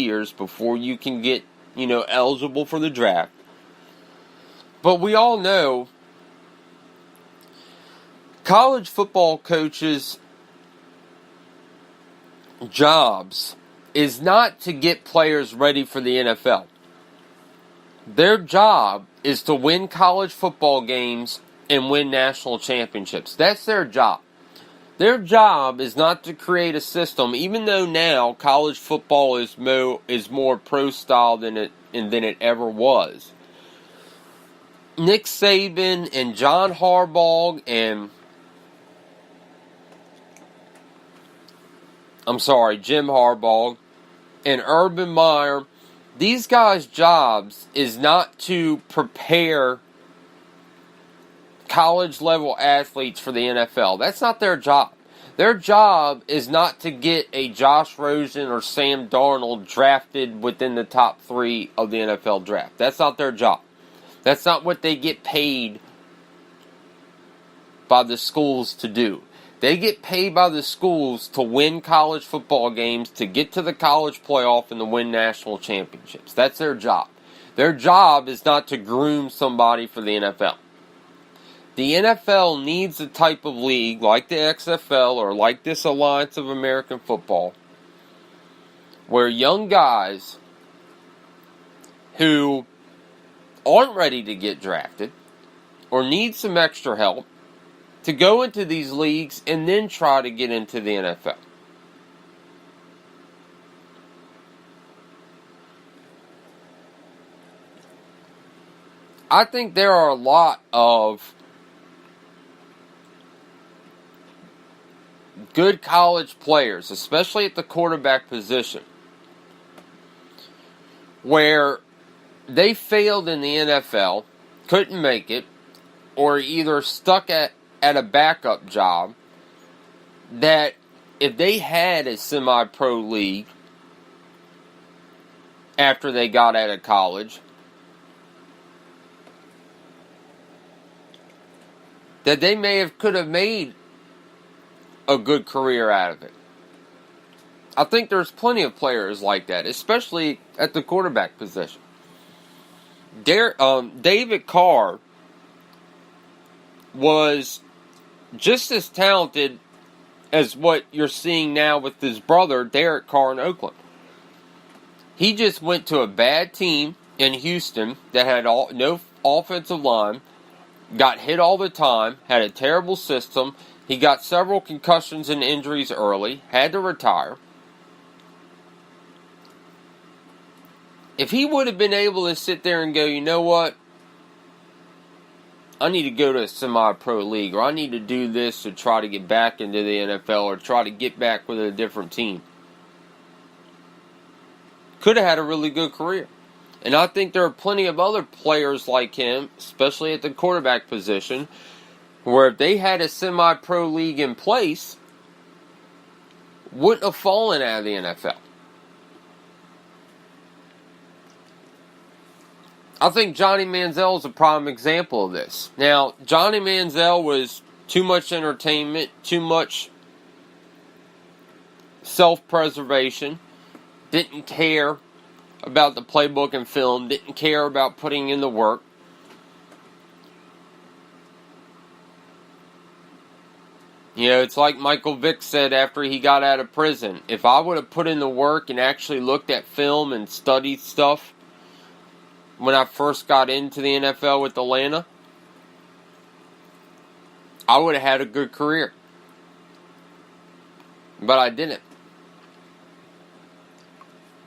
years before you can get, eligible for the draft. But we all know college football coaches' jobs is not to get players ready for the NFL. Their job is to win college football games and win national championships. That's their job. Their job is not to create a system, even though now college football is more pro style than it ever was. Nick Saban and John Harbaugh and Jim Harbaugh and Urban Meyer, these guys' jobs is not to prepare college-level athletes for the NFL. That's not their job. Their job is not to get a Josh Rosen or Sam Darnold drafted within the top 3 of the NFL draft. That's not their job. That's not what they get paid by the schools to do. They get paid by the schools to win college football games, to get to the college playoff, and to win national championships. That's their job. Their job is not to groom somebody for the NFL. The NFL needs a type of league like the XFL or like this Alliance of American Football where young guys who aren't ready to get drafted or need some extra help to go into these leagues and then try to get into the NFL. I think there are a lot of good college players, especially at the quarterback position, where they failed in the NFL, couldn't make it, or either stuck at a backup job, that if they had a semi-pro league after they got out of college, that they could have made a good career out of it. I think there's plenty of players like that, especially at the quarterback position. David Carr was just as talented as what you're seeing now with his brother, Derek Carr, in Oakland. He just went to a bad team in Houston that had no offensive line, got hit all the time, had a terrible system. He got several concussions and injuries early, had to retire. If he would have been able to sit there and go, you know what? I need to go to a semi-pro league, or I need to do this to try to get back into the NFL, or try to get back with a different team. Could have had a really good career. And I think there are plenty of other players like him, especially at the quarterback position, where if they had a semi-pro league in place, wouldn't have fallen out of the NFL. I think Johnny Manziel is a prime example of this. Now, Johnny Manziel was too much entertainment, too much self-preservation, didn't care about the playbook and film, didn't care about putting in the work. You know, it's like Michael Vick said after he got out of prison. If I would have put in the work and actually looked at film and studied stuff when I first got into the NFL with Atlanta, I would have had a good career. But I didn't.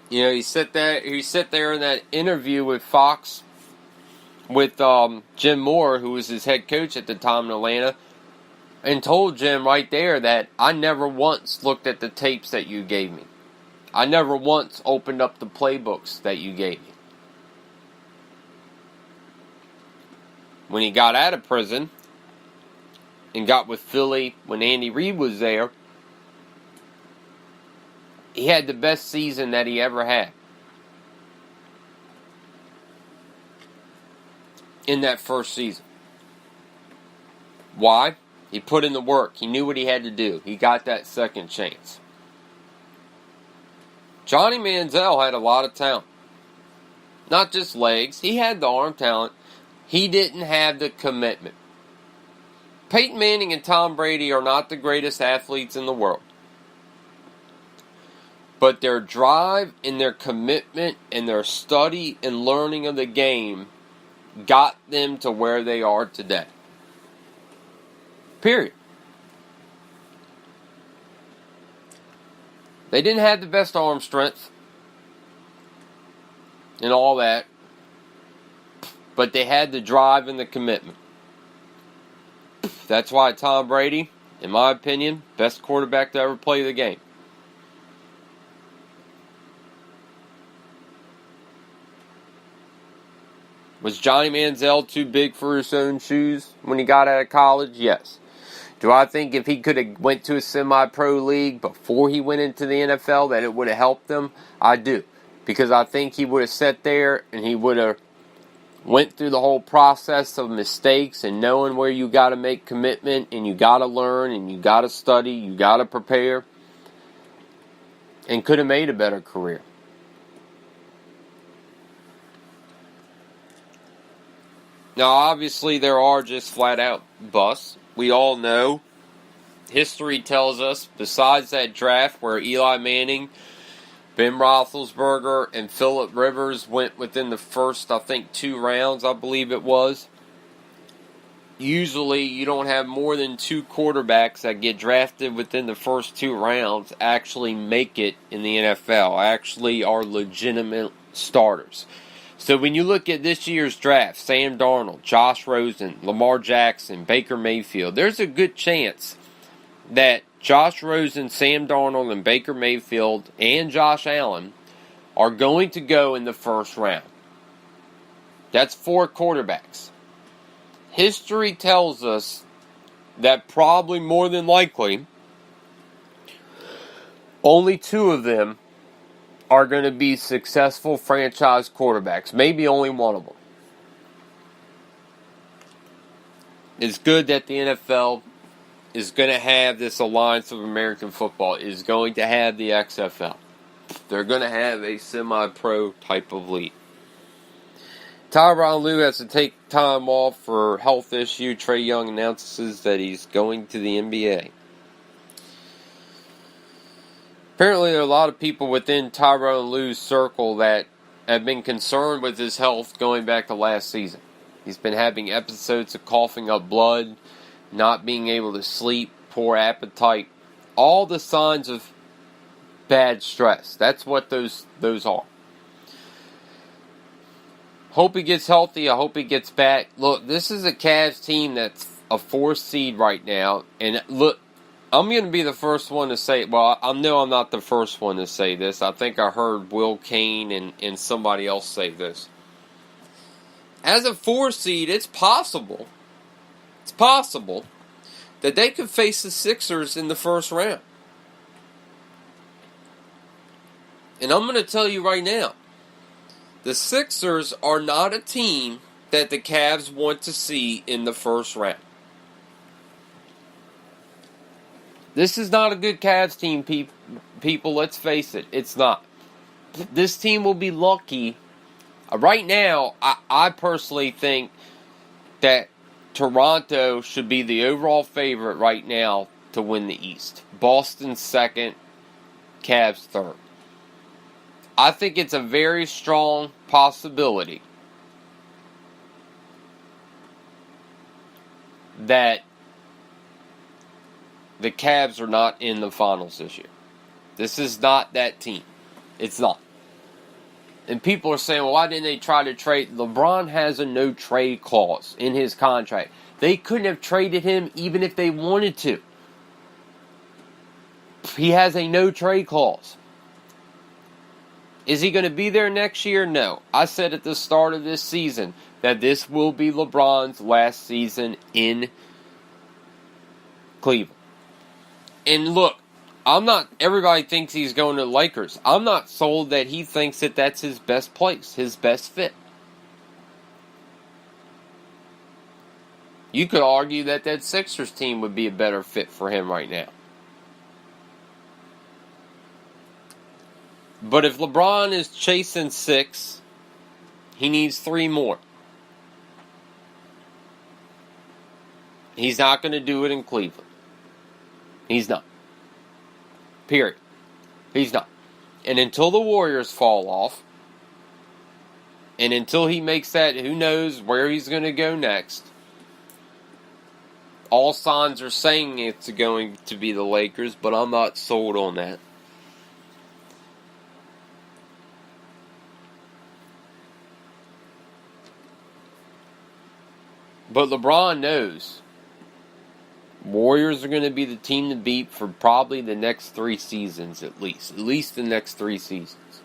You know, he sat there in that interview with Fox with Jim Moore, who was his head coach at the time in Atlanta, and told Jim right there that I never once looked at the tapes that you gave me. I never once opened up the playbooks that you gave me. When he got out of prison and got with Philly when Andy Reid was there, he had the best season that he ever had. In that first season. Why? He put in the work. He knew what he had to do. He got that second chance. Johnny Manziel had a lot of talent. Not just legs. He had the arm talent. He didn't have the commitment. Peyton Manning and Tom Brady are not the greatest athletes in the world. But their drive and their commitment and their study and learning of the game got them to where they are today. Period. They didn't have the best arm strength and all that, but they had the drive and the commitment. That's why Tom Brady, in my opinion, best quarterback to ever play the game. Was Johnny Manziel too big for his own shoes when he got out of college? Yes. Do I think if he could have went to a semi-pro league before he went into the NFL that it would have helped him? I do. Because I think he would have sat there and he would have went through the whole process of mistakes and knowing where you got to make commitment and you got to learn and you got to study, you got to prepare, and could have made a better career. Now, obviously, there are just flat-out busts. We all know. History tells us, besides that draft where Eli Manning, Ben Roethlisberger, and Phillip Rivers went within the first, 2 rounds, I believe it was. Usually, you don't have more than 2 quarterbacks that get drafted within the first 2 rounds actually make it in the NFL, actually are legitimate starters. So when you look at this year's draft, Sam Darnold, Josh Rosen, Lamar Jackson, Baker Mayfield, there's a good chance that Josh Rosen, Sam Darnold, and Baker Mayfield, and Josh Allen are going to go in the first round. That's 4 quarterbacks. History tells us that probably more than likely, only 2 of them are going to be successful franchise quarterbacks. Maybe only one of them. It's good that the NFL is going to have this Alliance of American Football, is going to have the XFL. They're going to have a semi-pro type of league. Tyronn Lue has to take time off for health issue. Trae Young announces that he's going to the NBA. Apparently, there are a lot of people within Tyronn Lue's circle that have been concerned with his health going back to last season. He's been having episodes of coughing up blood, not being able to sleep, poor appetite, all the signs of bad stress. That's what those are. Hope he gets healthy. I hope he gets back. Look, this is a Cavs team that's a 4th seed right now. And look, I'm going to be the first one to say, well, I know I'm not the first one to say this. I think I heard Will Kane and somebody else say this. As a 4 seed, it's possible that they could face the Sixers in the first round. And I'm going to tell you right now, the Sixers are not a team that the Cavs want to see in the first round. This is not a good Cavs team, people. Let's face it. It's not. This team will be lucky. Right now, I personally think that Toronto should be the overall favorite right now to win the East. Boston 2nd, Cavs 3rd. I think it's a very strong possibility that the Cavs are not in the finals this year. This is not that team. It's not. And people are saying, well, why didn't they try to trade? LeBron has a no-trade clause in his contract. They couldn't have traded him even if they wanted to. He has a no-trade clause. Is he going to be there next year? No. I said at the start of this season that this will be LeBron's last season in Cleveland. And look, everybody thinks he's going to the Lakers. I'm not sold that he thinks that that's his best place, his best fit. You could argue that Sixers team would be a better fit for him right now. But if LeBron is chasing 6, he needs 3 more. He's not going to do it in Cleveland. He's not. Period. He's not. And until the Warriors fall off, and until he makes that, who knows where he's going to go next. All signs are saying it's going to be the Lakers, but I'm not sold on that. But LeBron knows Warriors are going to be the team to beat for probably the next 3 seasons at least. At least the next 3 seasons.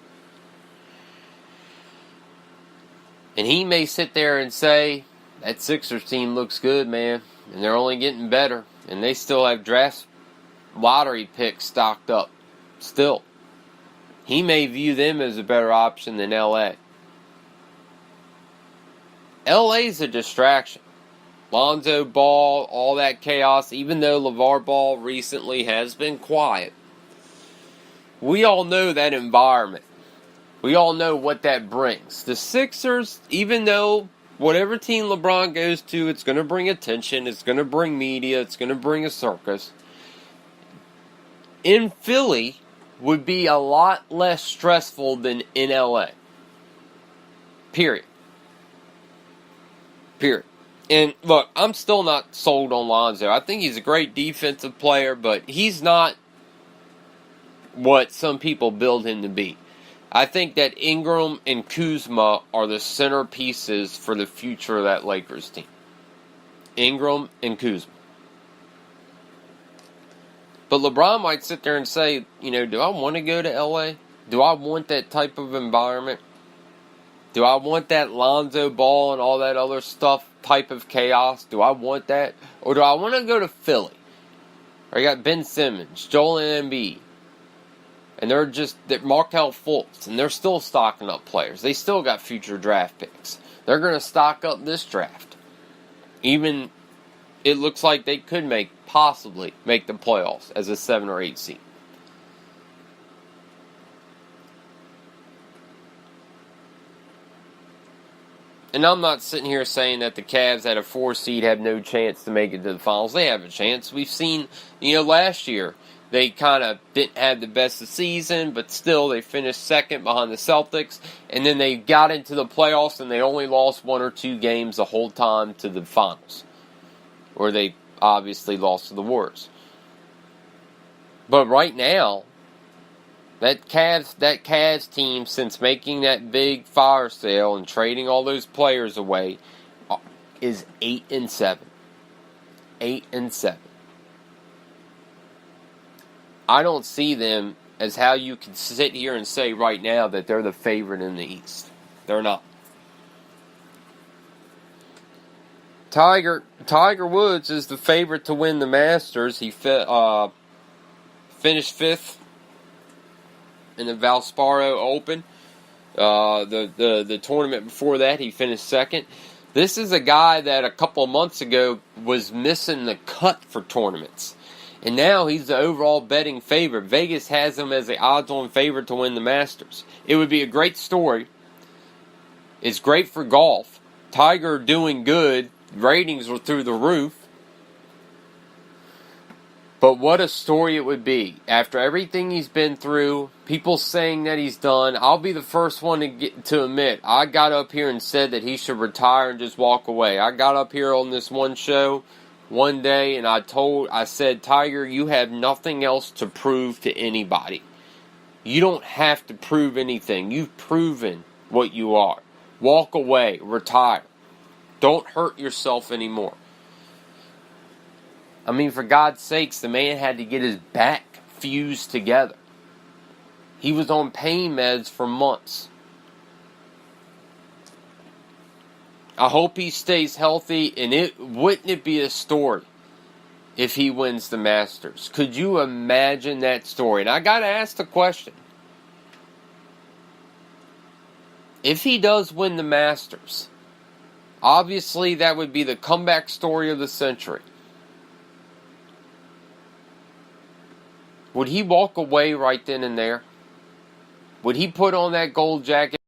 And he may sit there and say, that Sixers team looks good, man. And they're only getting better. And they still have draft lottery picks stocked up. Still. He may view them as a better option than LA. LA's a distraction. Lonzo Ball, all that chaos, even though LeVar Ball recently has been quiet. We all know that environment. We all know what that brings. The Sixers, even though whatever team LeBron goes to, it's going to bring attention, it's going to bring media, it's going to bring a circus. In Philly would be a lot less stressful than in LA. Period. And look, I'm still not sold on Lonzo. I think he's a great defensive player, but he's not what some people build him to be. I think that Ingram and Kuzma are the centerpieces for the future of that Lakers team. Ingram and Kuzma. But LeBron might sit there and say, do I want to go to LA? Do I want that type of environment? Do I want that Lonzo Ball and all that other stuff, type of chaos? Do I want that? Or do I want to go to Philly? Or you got Ben Simmons, Joel Embiid. And they're Markelle Fultz, and they're still stocking up players. They still got future draft picks. They're going to stock up this draft. Even it looks like they could possibly make the playoffs as a 7 or 8 seed. And I'm not sitting here saying that the Cavs at a 4 seed have no chance to make it to the finals. They have a chance. We've seen, last year, they kind of didn't have the best of the season, but still they finished second behind the Celtics. And then they got into the playoffs and they only lost 1 or 2 games the whole time to the finals. Or they obviously lost to the Warriors. But right now, that Cavs team, since making that big fire sale and trading all those players away, is 8-7. 8-7. I don't see them as how you can sit here and say right now that they're the favorite in the East. They're not. Tiger Woods is the favorite to win the Masters. He finished 5th in the Valsparo Open. The tournament before that, he finished 2nd. This is a guy that a couple of months ago was missing the cut for tournaments. And now he's the overall betting favorite. Vegas has him as the odds-on favorite to win the Masters. It would be a great story. It's great for golf. Tiger doing good. Ratings were through the roof. But what a story it would be. After everything he's been through, people saying that he's done, I'll be the first one to admit, I got up here and said that he should retire and just walk away. I got up here on this one show one day and I said, Tiger, you have nothing else to prove to anybody. You don't have to prove anything. You've proven what you are. Walk away. Retire. Don't hurt yourself anymore. I mean, for God's sakes, the man had to get his back fused together. He was on pain meds for months. I hope he stays healthy, and wouldn't it be a story if he wins the Masters? Could you imagine that story? And I got to ask the question. If he does win the Masters, obviously that would be the comeback story of the century. Would he walk away right then and there? Would he put on that gold jacket